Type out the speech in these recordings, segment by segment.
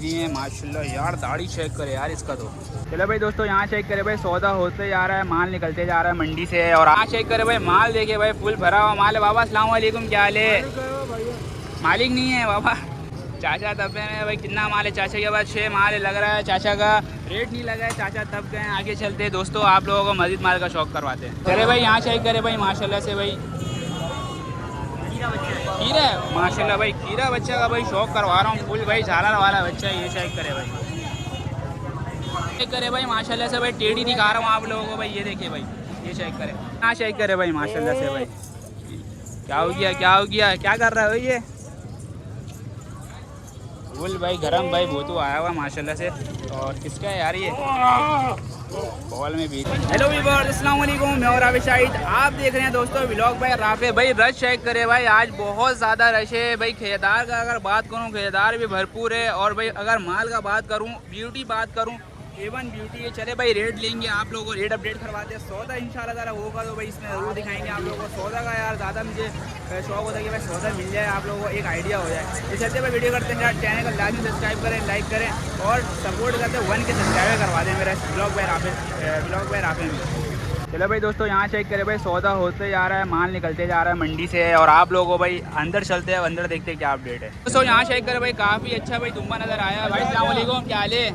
जी है माशाल्लाह यार, दाढ़ी चेक करे यार इसका तो। चलो भाई दोस्तों, यहाँ चेक करे भाई, सौदा होते जा रहा है, माल निकलते जा रहा है मंडी से। और यहाँ चेक करे भाई, माल देखे भाई, फुल भरा हुआ माल है। बाबा अस्सलाम वालेकुम, क्या हाल है? मालिक नहीं है बाबा, चाचा तब में भाई। कितना माल है चाचा के पास? 6 माल लग रहा है। चाचा का रेट नहीं लगा है, चाचा तब गए। आगे चलते हैं दोस्तों, आप लोगों को मजीद माल का शौक करवाते हैं। चले भाई, यहाँ चेक करे भाई माशाल्लाह से भाई, खीरा है माशाल्लाह भाई। खीरा बच्चा का भाई शौक करवा रहा हूँ फुल भाई, झालर वाला बच्चा है। ये चेक करे भाई, चेक करे भाई माशाल्लाह से भाई। टेढ़ी दिखा रहा हूँ आप लोगों को भाई, ये देखिए भाई, ये चेक करे। हाँ चेक करे भाई माशाल्लाह से भाई। क्या हो गया, क्या हो गया, क्या कर रहा है भाई? ये फुल भाई गरम भाई, भूतू आया हुआ माशाल्लाह से। और किसका है यार ये? बॉल में भी। हेलो व्यूअर्स, अस्सलाम वालेकुम, मैं और राफे शाहिद। आप देख रहे हैं दोस्तों व्लॉग बाय राफे भाई। रश चेक करे भाई, आज बहुत ज़्यादा रश है भाई। खरीदार का अगर बात करूं, खरीदार भी भरपूर है। और भाई अगर माल का बात करूं, ब्यूटी बात करूं, A1 ब्यूटी है। चले भाई, रेट लेंगे आप लोगों को, रेट अपडेट करवाते हैं। सौदा इंशाल्लाह ताला होगा तो भाई इसमें ज़रूर दिखाएंगे आप लोगों को। सौदा का यार ज़्यादा मुझे शौक होता है कि भाई सौदा मिल जाए, आप लोगों को एक आइडिया हो जाए। इस चलते भाई वीडियो करते हैं, चैनल को लाजमी सब्सक्राइब करें, लाइक करें और सपोर्ट करते हैं। 1 के सब्सक्राइबर करवा दें मेरा ब्लॉग बाय राफे में। चलो भाई दोस्तों, यहाँ चेक करें भाई, सौदा होते जा रहा है, माल निकलते जा रहा है मंडी से। और आप लोगों को भाई अंदर चलते हैं, अंदर देखते हैं क्या अपडेट है दोस्तों। यहाँ चेक करें भाई, काफ़ी अच्छा भाई दुम्बा नज़र आया भाई। अस्सलाम वालेकुम, क्या हाल है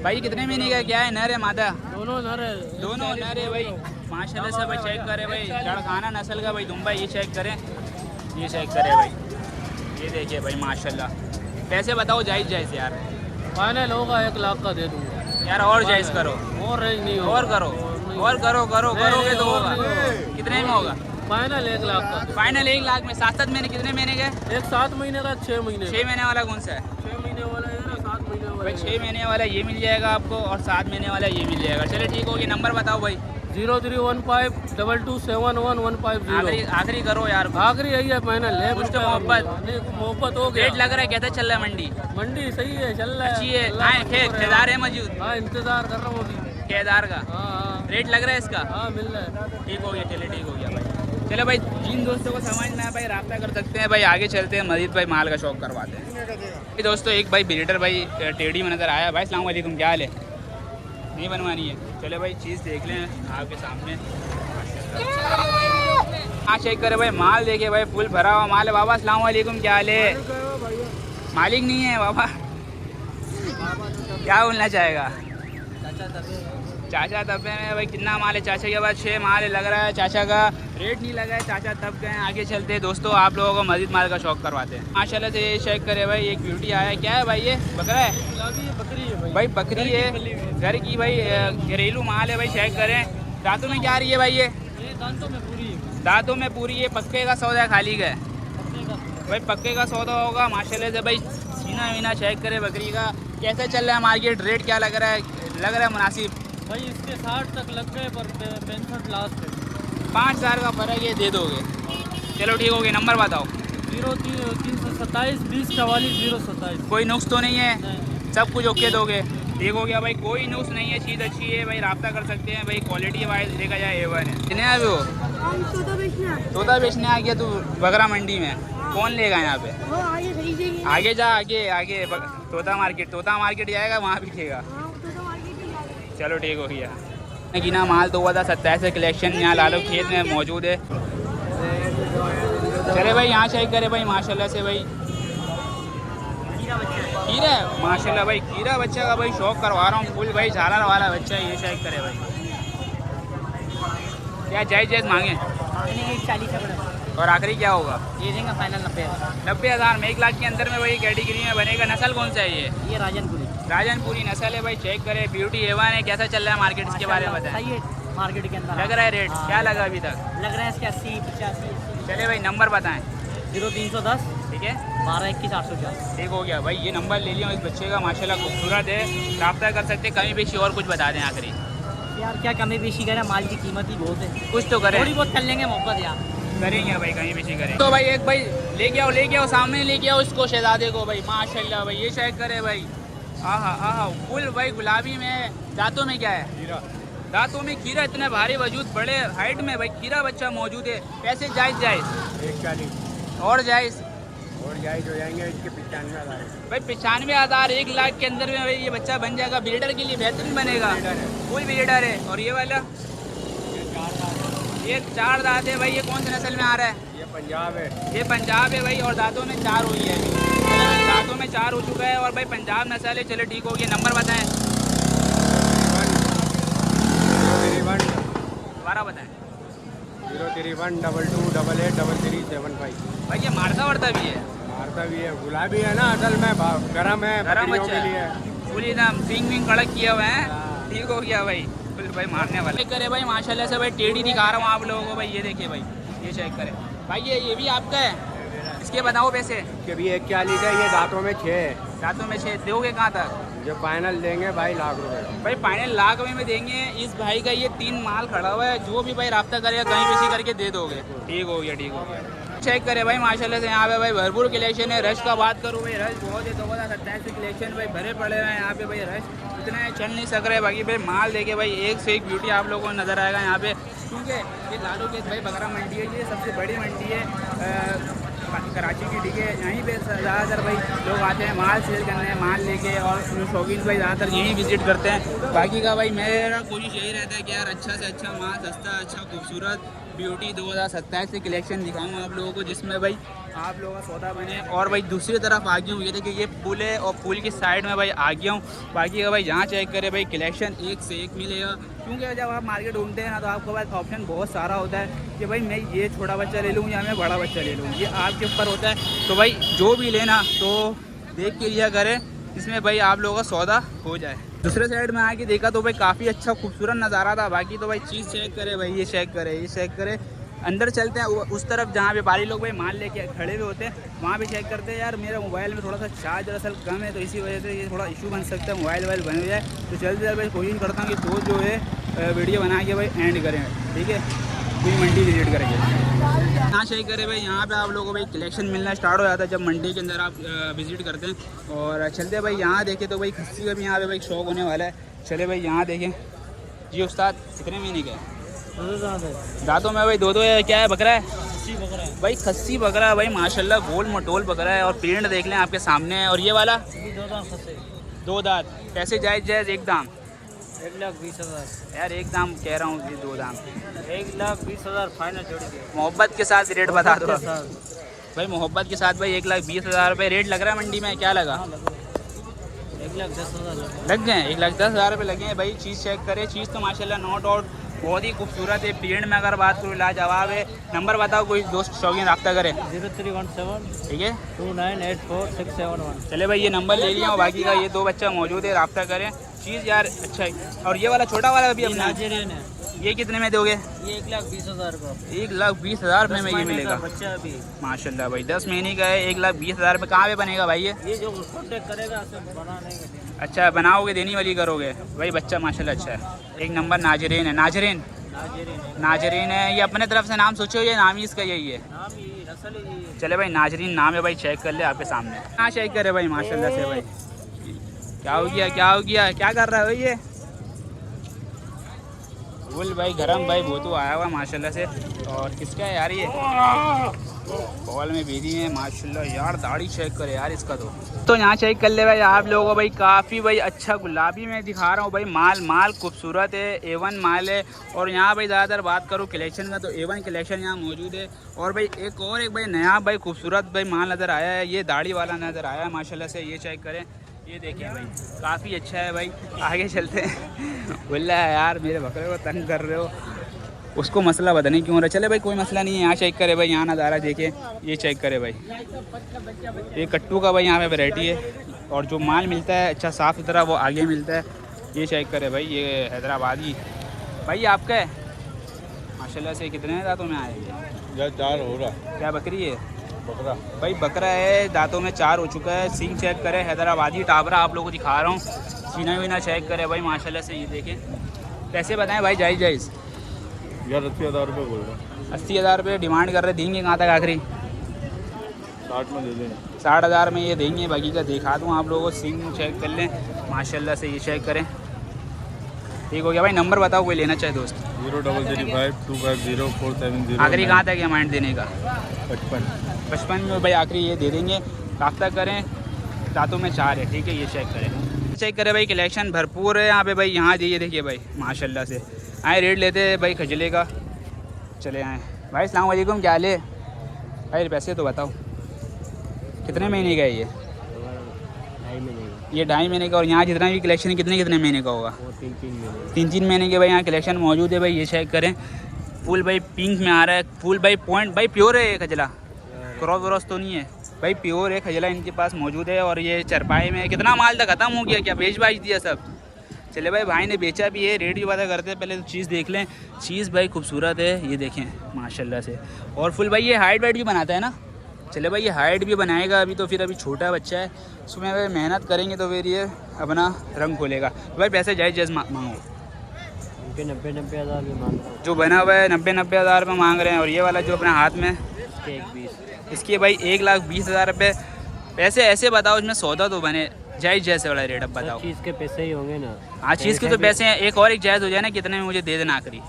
भाई? कितने महीने का क्या है? नर है मादा? दोनों नर है, दोनों नर है भाई माशाल्लाह से भाई। चेक करें भाई, लड़खाना नस्ल का भाई दुम्बा। ये चेक करें, ये चेक करें भाई, ये देखिए भाई माशाल्लाह। पैसे बताओ जायज़ जायज़ यार। फाइनल होगा 1 लाख का दे दूँगा यार। और जायज़ करो, और रेंज नहीं होगा। और करो, और करो, करोगे तो होगा। कितने में होगा फाइनल? 1 लाख का फाइनल 1 लाख में। 7 महीने? कितने महीने का? एक 7 महीने का, 6 महीने 6 महीने वाला कौन सा है? 6 महीने वाला है ना, 7 महीने वाला भाई 6 महीने वाला ये मिल जाएगा आपको, और 7 महीने वाला ये मिल जाएगा। चलिए ठीक होगी। नंबर बताओ भाई। 031522711550। आखिरी करो यार, आखिरी यही है फाइनल है। कुछ तो मोहब्बत मोहब्बत हो गया। रेट लग रहा है, कैसा चल रहा है मंडी? मंडी सही है, चल रहा है, अच्छी है। अल्लाह का शुक्र है। ठेकेदार है मौजूद? हाँ, इंतजार कर रहा हूँ अभी ठेकेदार का हाँ रेट लग रहा है इसका? हाँ, मिल रहा है। ठीक हो गया, चलिए ठीक हो गया भाई। चलो भाई, जिन दोस्तों को समझ में आया भाई रब्ता कर सकते हैं भाई। आगे चलते हैं, मजीद भाई माल का शौक करवाते हैं दोस्तों। एक भाई ब्रीडर भाई टेढ़ी में नज़र आया भाई। अस्सलाम वालेकुम, क्या हाल है? नहीं बनवानी है? चलो भाई, चीज़ देख लें आपके सामने। हाँ चेक करे भाई, माल देखे भाई, फुल भरा हुआ माल है। बाबा अस्सलाम वालेकुम, क्या हाल है? मालिक नहीं है बाबा, क्या बोलना चाहेगा? चाचा तब में भाई। कितना माल है चाचा के पास? 6 माल लग रहा है। चाचा का रेट नहीं लगा है, चाचा तब गए। आगे चलते हैं दोस्तों, आप लोगों को मजीद माल का शौक करवाते हैं माशाल्लाह से। ये चेक करे भाई, एक ब्यूटी आया है। क्या है भाई ये? बकरा है? बकरी है भाई बकरी है घर की भाई, घरेलू माल है भाई। चेक करें, दांतों में क्या आ रही है भाई? ये दांतों में पूरी है। दांतों में पूरी है। पक्के का सौदा है खाली का? भाई पक्के का सौदा होगा माशाल्लाह से भाई। सीना वीना चेक करे बकरी का। कैसा चल रहा है मार्केट? रेट क्या लग रहा है? लग रहा है मुनासिब? भाई इसके 60 तक लग गए, पर 65 लास्ट है। 5000 का फ़र्क है, दे दोगे? चलो ठीक हो गया। नंबर बताओ। 0327 2044 027। कोई नुक्स तो नहीं है? नहीं। सब कुछ ओके दोगे? ठीक हो गया भाई, कोई नुक्स नहीं है, चीज़ अच्छी है भाई। रब्ता कर सकते हैं भाई, क्वालिटी वाइज देखा जाए A1 है। कितने अभी हो? तोता बेचने आ गया तू बकरा मंडी में? कौन लेगा यहाँ पे? आगे जा, आगे आगे तोता मार्केट जाएगा, वहाँ बिकेगा। चलो ठीक हो गया। गिना माल तो हुआ था 27 कलेक्शन यहाँ लालो खेत में मौजूद है। चले भाई, यहाँ चेक करे भाई माशाल्लाह से भाई। खीरा है माशाल्लाह भाई। खीरा बच्चा का भाई शौक करवा रहा हूँ फुल भाई, झालर वाला बच्चा है। ये चेक करे भाई, क्या जायज़ मांगे? 40। और आखिरी क्या होगा? ये देंगे फाइनल 90,000 में। 1 लाख के अंदर में वही कैटेगरी में बनेगा। नस्ल कौन सा है ये? राजनपुरी। राजनपुरी नस्ल है भाई। चेक करे, ब्यूटी A1 है। कैसा चल रहा है मार्केट, इसके बारे में बताएं। सही है मार्केट के अंदर। लग रहा है रेट? क्या लगा अभी तक? लग रहा है इसके 80 85। चले भाई, नंबर बताएं। 0310 ठीक है, 12 21 804। ठीक हो गया भाई। ये नंबर ले लिया इस बच्चे का, माशाल्लाह खूबसूरत है। रब्ता कर सकते हैं। कमी पेशी और कुछ बता दें आखिरी? यार क्या कमी पेशी करें, माल की कीमत ही बहुत है। कुछ तो करें, थोड़ी बहुत कर लेंगे मोहब्बत यार। करेंगे भाई, कहीं पेशी करें तो भाई। एक भाई लेके आओ सामने लेके आओ इसको, शहजादे को भाई माशाल्लाह भाई। ये चेक करे भाई, आहा फुल भाई गुलाबी में। दांतों में क्या है? दांतों में खीरा। इतने भारी वजूद, बड़े हाइट में भाई खीरा बच्चा मौजूद है। पैसे जायज़ 140 और जायज़ और जायज हो जाएंगे इसके 95,000। भाई 95,000 1 लाख के अंदर में भाई ये बच्चा बन जाएगा, ब्रीडर के लिए बेहतरीन बनेगा, फुल ब्रीडर है। और ये वाला ये 4 दांत है भाई, ये कौन सी नस्ल में आ रहा है? ये पंजाब है। ये पंजाब है भाई, और दांतों में 4 हुई है, दांतों में 4 हो चुका है। और भाई पंजाब नस्ल है। चलो ठीक हो गया, नंबर बताएं, दोबारा बताएं। 03122883375। भाई ये मारता वारता भी है? मारता भी है, गुलाबी है ना, असल में गरम है, गरम बकरियों बच्चा के लिए। है, फुल एकदम सिंग विंग कड़क किया हुआ है, ठीक हो गया भाई, फुल भाई मारने वाला। करे भाई माशाल्लाह से भाई, टेढ़ी दिखा रहा हूँ आप लोगों को भाई, ये देखिए भाई, ये चेक करें भाई, ये भी आपका है। इसके बताओ पैसे। इसके भी 41 है, ये दांतों में 6 है। दांतों में 6 दोगे कहाँ तक? जो फाइनल देंगे भाई लाख रुपए। भाई फाइनल लाख में देंगे। इस भाई का ये 3 माल खड़ा हुआ है, जो भी भाई राब्ता करेगा कहीं पे करके दे दोगे। ठीक हो गया, ठीक हो गया। चेक करे भाई माशाल्लाह से, यहाँ पे भाई भरपूर कलेक्शन है। रश का बात करूँ भाई, रश बहुत है, 2027 कलेक्शन भाई भरे पड़े हुए हैं यहाँ पे भाई। रश इतना चल नहीं सक रहे, बाकी भाई माल देखे भाई एक से एक ब्यूटी आप लोगों को नज़र आएगा यहाँ पे, क्योंकि ये लालू के भाई बकरा मंडी है, ये सबसे बड़ी मंडी है कराची की, ठीक है। यहीं पे ज़्यादातर भाई लोग आते हैं माल सेल करने, माल लेके, और शौकीन भाई ज़्यादातर यहीं विजिट करते हैं। बाकी का भाई मेरा कोशिश यही रहता है कि यार अच्छा से अच्छा माल, सस्ता, अच्छा खूबसूरत ब्यूटी 2027 से कलेक्शन दिखाऊँ आप लोगों को, जिसमें भाई आप लोगों का सौदा बने। और भाई दूसरी तरफ आ गया हूँ, ये देखिए ये पुल है, और पुल की साइड में भाई आ गया हूँ। बाकी का भाई यहाँ चेक करें भाई, कलेक्शन एक से एक मिलेगा, क्योंकि जब आप मार्केट ढूंढते हैं ना तो आपके पास ऑप्शन बहुत सारा होता है कि भाई मैं ये छोटा बच्चा ले लूँ या मैं बड़ा बच्चा ले लूँ, ये आपके ऊपर होता है। तो भाई जो भी लेना तो देख के लिया करें, इसमें भाई आप लोगों का सौदा हो जाए। दूसरे साइड में आके देखा तो भाई काफ़ी अच्छा खूबसूरत नज़ारा था। बाकी तो भाई चीज़ चेक करे भाई, ये चेक करे, ये चेक करे। अंदर चलते हैं उस तरफ जहाँ पे बारी लोग भाई माल लेके खड़े हुए होते हैं, वहाँ भी चेक करते हैं। यार मेरे मोबाइल में थोड़ा सा चार्ज दरअसल कम है, तो इसी वजह से ये थोड़ा इशू बन सकता है, मोबाइल वोबाइल बन जाए। तो जल्दी जल्दी भाई कोशिश करता हूँ कि तो जो है वीडियो बना के भाई एंड करें, ठीक है। पूरी मंडी विजिट करेंगे। यहाँ चेक करें भाई, यहाँ पे आप लोगों को भाई कलेक्शन मिलना स्टार्ट हो जाता है जब मंडी के अंदर आप विजिट करते हैं। और चलते भाई यहाँ देखें तो भाई खस्सी का भी यहाँ पे भाई शौक होने वाला है। चले भाई यहाँ देखें जी। उस्ताद कितने महीने के हैं? दांतों में भाई 2 है। क्या है, बकरा है? खस्सी बकरा है भाई, खस्सी बकरा है भाई माशाल्लाह, गोल मटोल बकरा है। और पेड़ देख लें आपके सामने है। और ये वाला 2 दांत। पैसे जायज़ जायज़ एक दाम? 1,20,000 यार एक दाम कह रहा हूँ, 2 दाम। 1,20,000 फाइनल जोड़ के। मोहब्बत के साथ रेट बता दो भाई, मोहब्बत के साथ भाई 1,20,000 रुपये रेट लग रहा है मंडी में। क्या लगा? 1,10,000 लग गए, 1,10,000 रुपये लगे हैं भाई। चीज़ चेक करें, चीज़ तो माशाल्लाह नो डाउट बहुत ही खूबसूरत है। पेड़ में अगर बात करूँ लाजवाब है। नंबर बताओ, कोई दोस्त शौकीन रब्ता करे। 0317 ठीक है, 2984 671। चले भाई ये नंबर ले लिया। और बाकी का ये 2 बच्चा मौजूद है, रब्ता करें। चीज़ यार अच्छा है। और ये वाला छोटा वाला भी अपना नाइजीरियन है, ये कितने में दोगे? ये 1,20,000 का। 1,20,000 रुपये में ये मिलेगा बच्चा अभी माशाल्लाह भाई। 10 महीने का है, 1,20,000 रुपये। कहाँ पे बनेगा भाई ये जो कॉन्टेक्ट करेगा सब बनाने के लिए। अच्छा, बनाओगे, देनी वाली करोगे भाई। बच्चा माशाल्लाह अच्छा है, एक नंबर। नाजरीन है, नाजरीन नाजरीन है। ये अपने तरफ से नाम सोचो, ये नाम ही इसका यही है? नाम ये नस्ल ही है। चले भाई नाजरीन नाम है भाई, चेक कर ले आपके सामने। हाँ चेक करे भाई माशाल्लाह से भाई। क्या हो गया, क्या हो गया, क्या कर रहा है भाई ये? फुल भाई गरम भाई, भूतू आया हुआ माशाल्लाह से। और किसका है यार ये? बॉल में बीधी है माशाल्लाह यार। दाढ़ी चेक करे यार इसका तो यहाँ चेक कर ले भाई आप लोगों को भाई। काफ़ी भाई अच्छा गुलाबी में दिखा रहा हूँ भाई। माल खूबसूरत है, A1 माल है। और यहाँ भाई ज़्यादातर बात करूँ कलेक्शन का तो A1 कलेक्शन यहाँ मौजूद है। और भाई एक भाई नया भाई खूबसूरत भाई माल नज़र आया है, ये दाढ़ी वाला नज़र आया है माशाल्लाह से। ये चेक करें, ये देखिए भाई काफ़ी अच्छा है भाई। आगे चलते हैं। बोला है यार मेरे बकरे को तंग कर रहे हो, उसको मसला पता नहीं क्यों रहा। चले भाई कोई मसला नहीं है। यहाँ चेक करे भाई, यहाँ नज़ारा देखिए, ये चेक करे भाई। ये कट्टू का भाई यहाँ पे वैरायटी है। और जो माल मिलता है अच्छा साफ़ सुथरा वो आगे मिलता है। ये चेक करे भाई, ये हैदराबादी भाई आपका है माशाल्लाह से। कितने दांतों में आए ये? 4 हो रहा। क्या बकरी है? बकरा भाई बकरा है, दांतों में 4 हो चुका है। सींग चेक करे, हैदराबादी टाबरा आप लोगों को दिखा रहा हूँ। सीना वीना चेक करे भाई माशाल्लाह से। ये देखें, पैसे बताएं भाई जायज़ जायज़? यार 80,000 रुपये बोल रहा। 80,000 रुपये डिमांड कर रहे, देंगे कहाँ तक आखिरी? 60 में दे दें। 60,000 में ये देंगे। बाकी का दिखा दूँ आप लोगों को, सींग चेक कर लें माशाल्लाह से। ये चेक करें, ठीक हो गया भाई। नंबर बताओ कोई लेना चाहे दोस्त। 0335250 470। आखिरी कहाँ तक अमाउंट देने का? 55। 55 में भाई आखिरी ये दे देंगे। राब्ता करें, दांतों में 4 है, ठीक है। ये चेक करें भाई, कलेक्शन भरपूर है यहाँ पे भाई। यहाँ ये देखिए भाई माशाल्लाह से। आए रेट लेते हैं भाई खजले का, चले आए भाई। अस्सलाम वालेकुम, क्या हाल है भाई? पैसे तो बताओ कितने महीने का है ये? 2.5 महीने ये 2.5 महीने का। और यहाँ जितना भी कलेक्शन है कितने महीने का होगा? वो 3 महीने 3 महीने के भाई यहाँ कलेक्शन मौजूद है भाई। ये चेक करें, फुल भाई पिंक में आ रहा है, फुल भाई पॉइंट भाई प्योर है ये खजला, क्रॉस व्रॉस तो नहीं है भाई, प्योर है खजला इनके पास मौजूद है। और ये चरपाई में कितना माल था, ख़त्म हो गया क्या? बेच दिया सब? चले भाई ने बेचा भी है, रेट भी पता करते हैं। पहले तो चीज़ देख लें, चीज़ भाई खूबसूरत है, ये देखें माशाल्लाह से। और फुल भाई ये हाइट वाइट भी बनाता है ना? चले भाई ये हाइट भी बनाएगा अभी, तो फिर अभी छोटा बच्चा है, उसमें भाई मेहनत करेंगे तो फिर ये अपना रंग खोलेगा। तो भाई पैसे जायज़ मांगो। उनके 90 हज़ार में मांग रहा हूँ। जो बना हुआ है 90 हज़ार में मांग रहे हैं। और ये वाला जो अपने हाथ में, इसके 1.20 इसके भाई 1,20,000 रुपये। पैसे ऐसे बताओ इसमें सौदा तो बने, जायज़ जैसे वाला रेट अब बताओ। चीज़ के पैसे ही होंगे ना। हाँ चीज़ के तो पैसे हैं। एक और एक जायज़ हो जाए ना, कितने में मुझे दे देना आखिरी?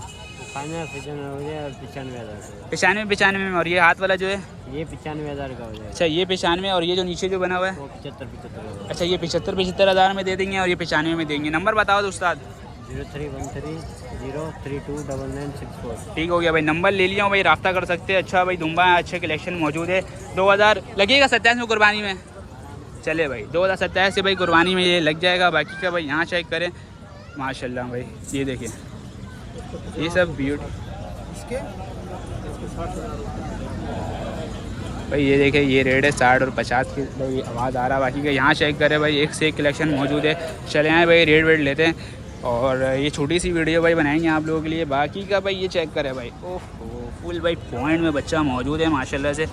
फाइनल हो गया 95,000 95 में। और ये हाथ वाला जो है ये 95,000 का हो जाएगा। अच्छा ये 95। और ये जो नीचे जो बना हुआ है वो 75,000। अच्छा ये 75 हज़ार में दे देंगे और ये 95 में देंगे। नंबर बताओ तो उस्ताद। 0313 ठीक हो गया भाई, नंबर ले लिया हूँ भाई, राब्ता कर सकते हैं। अच्छा भाई दुम्बा है, अच्छे कलेक्शन मौजूद है। 2000 लगेगा 27 में कुर्बानी में। चले भाई 2027 से भाई कुर्बानी में ये लग जाएगा। बाकी का भाई यहाँ चेक करें माशाल्लाह भाई, ये देखिए ये सब ब्यूटी भाई। ये देखें ये रेट है 60 और 50 की भाई आवाज़ आ रहा है। बाकी का यहाँ चेक करें भाई, एक से एक कलेक्शन मौजूद है। चले आए भाई रेट वेट लेते हैं और ये छोटी सी वीडियो भाई बनाएंगे आप लोगों के लिए। बाकी का भाई ये चेक करें भाई, ओह फुल भाई पॉइंट में बच्चा मौजूद है माशाल्लाह से।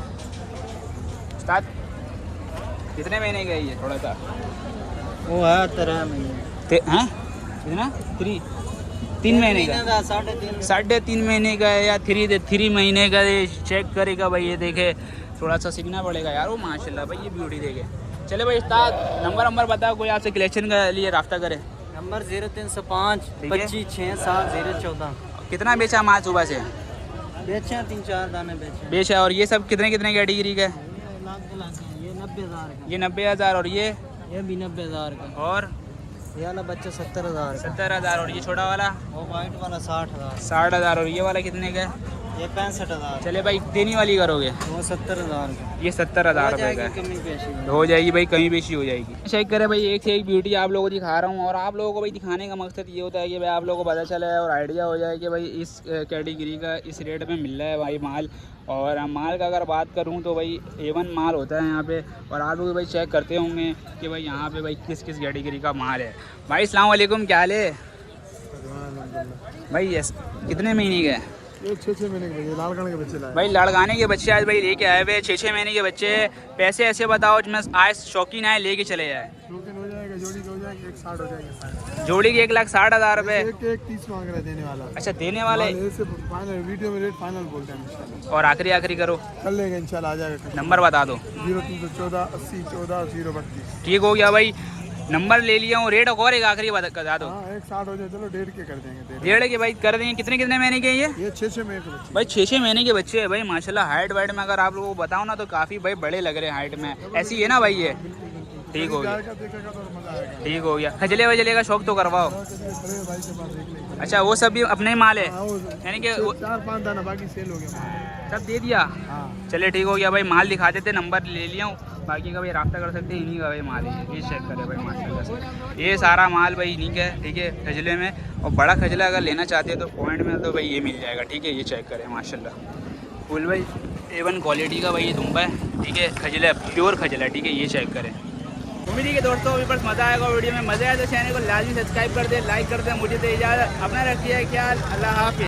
उस्ताद कितने महीने का है ये? थोड़ा सा वो है 13 महीने हैं कितना? 3 महीने का, 3.5 महीने का है या 3 महीने का। ये चेक करेगा भाई, ये देखे थोड़ा सा सीखना पड़ेगा यार। वो माशाल्लाह भाई ये ब्यूटी देखे। चले भाई उस्ताद नंबर बताओ, कोई आपसे कलेक्शन का लिए राब्ता करे। नंबर 0305 25 67 014। कितना बेचा माल सुबह से? बेचे 3-4 दाने बेचा। और ये सब कितने कैटेगरी का है? ये 90,000 का। ये 90,000 और ये भी 90,000 का। और ये वाला बच्चा 70,000 70,000 और ये छोटा वाला वो वाइट वाला 60,000। 60,000 और ये वाला कितने का है? ये 65,000। चले भाई देने वाली करोगे? वो 70,000 का। ये 70,000 रुपये का कमी पेशी हो जाएगी भाई, कहीं बेची हो जाएगी। चेक करें भाई, एक से एक ब्यूटी आप लोगों को दिखा रहा हूँ। और आप लोगों को भाई दिखाने का मकसद ये होता है कि भाई आप लोगों को पता चला है और आइडिया हो जाए कि भाई इस कैटेगरी का इस रेट में मिल रहा है भाई माल। और माल का अगर बात करूँ तो भाई A1 माल होता है यहाँ पे। और आप लोग भाई चेक करते होंगे कि भाई यहाँ पे भाई किस किस कैटेगरी का माल है। भाई अस्सलाम वालेकुम, क्या हाल है भाई? यस कितने महीने का है? ये 6 महीने के बच्चे लाड़काने के बच्चे लाए भाई लड़काने के बच्चे आज भाई लेके आए हुए 6 महीने के बच्चे। पैसे ऐसे बताओ मैं आज शौकीन आए लेके चले जाए। शौकीन हो जाएगा, जोड़ी का हो जाएगा 160 हो जाएगा। जोड़ी के 1,60,000 रुपये। एक 30 मांग रहा है देने वाला। अच्छा देने वाले फाइनल वीडियो में रेट फाइनल बोलते हैं इंशाल्लाह। और आखिरी करो, कर लेंगे इंशाल्लाह, आ जाएगा। नंबर बता दो। 0314 80 14 032। ठीक हो गया भाई, नंबर ले लिया हूँ। रेट और एक आखिरी बता दो। हाँ 160 हो जाए, चलो 1.5 के कर देंगे। 1.5 के भाई कर देंगे। कितने महीने के ये? ये 6 महीने के बच्चे भाई 6 महीने के बच्चे हैं भाई माशाल्लाह। हाइट वाइट में अगर आप लोगों को बताऊँ ना तो काफ़ी भाई बड़े लग रहे हैं हाइट में। ऐसी है ना भाई ये? ठीक हो गया, देखेगा तो मजा आएगा। ठीक हो गया। खजले वजले का शौक तो करवाओ। भाई के पास देख लेंगे। अच्छा वो सब भी अपने ही माल है यानी कि 4-5 दाना बाकी सेल हो गया। सब दे दिया? हाँ चले ठीक हो गया भाई, माल दिखा देते, नंबर ले लिया हूँ। बाकी का भाई राब्ता कर सकते हैं, इन्हीं का भाई माल है। ये चेक करें भाई माशाल्लाह से, ये सारा माल भाई इन्हीं का है, ठीक है खजले में। और बड़ा खजला अगर लेना चाहते हैं तो पॉइंट में तो भाई ये मिल जाएगा, ठीक है। ये चेक करें माशाल्लाह फुल भाई A1 क्वालिटी का भाई ये दुम्बा है, ठीक है। खजला प्योर खजला, ठीक है। ये चेक करें। उम्मीद है कि दोस्तों अभी बस मज़ा आएगा वीडियो में। मज़ा आया तो चैनल को लाजमी सब्सक्राइब कर दे, लाइक कर दे। मुझे तो इजाज़त, अपना रखिए ख्याल, अल्लाह हाफ़िज़।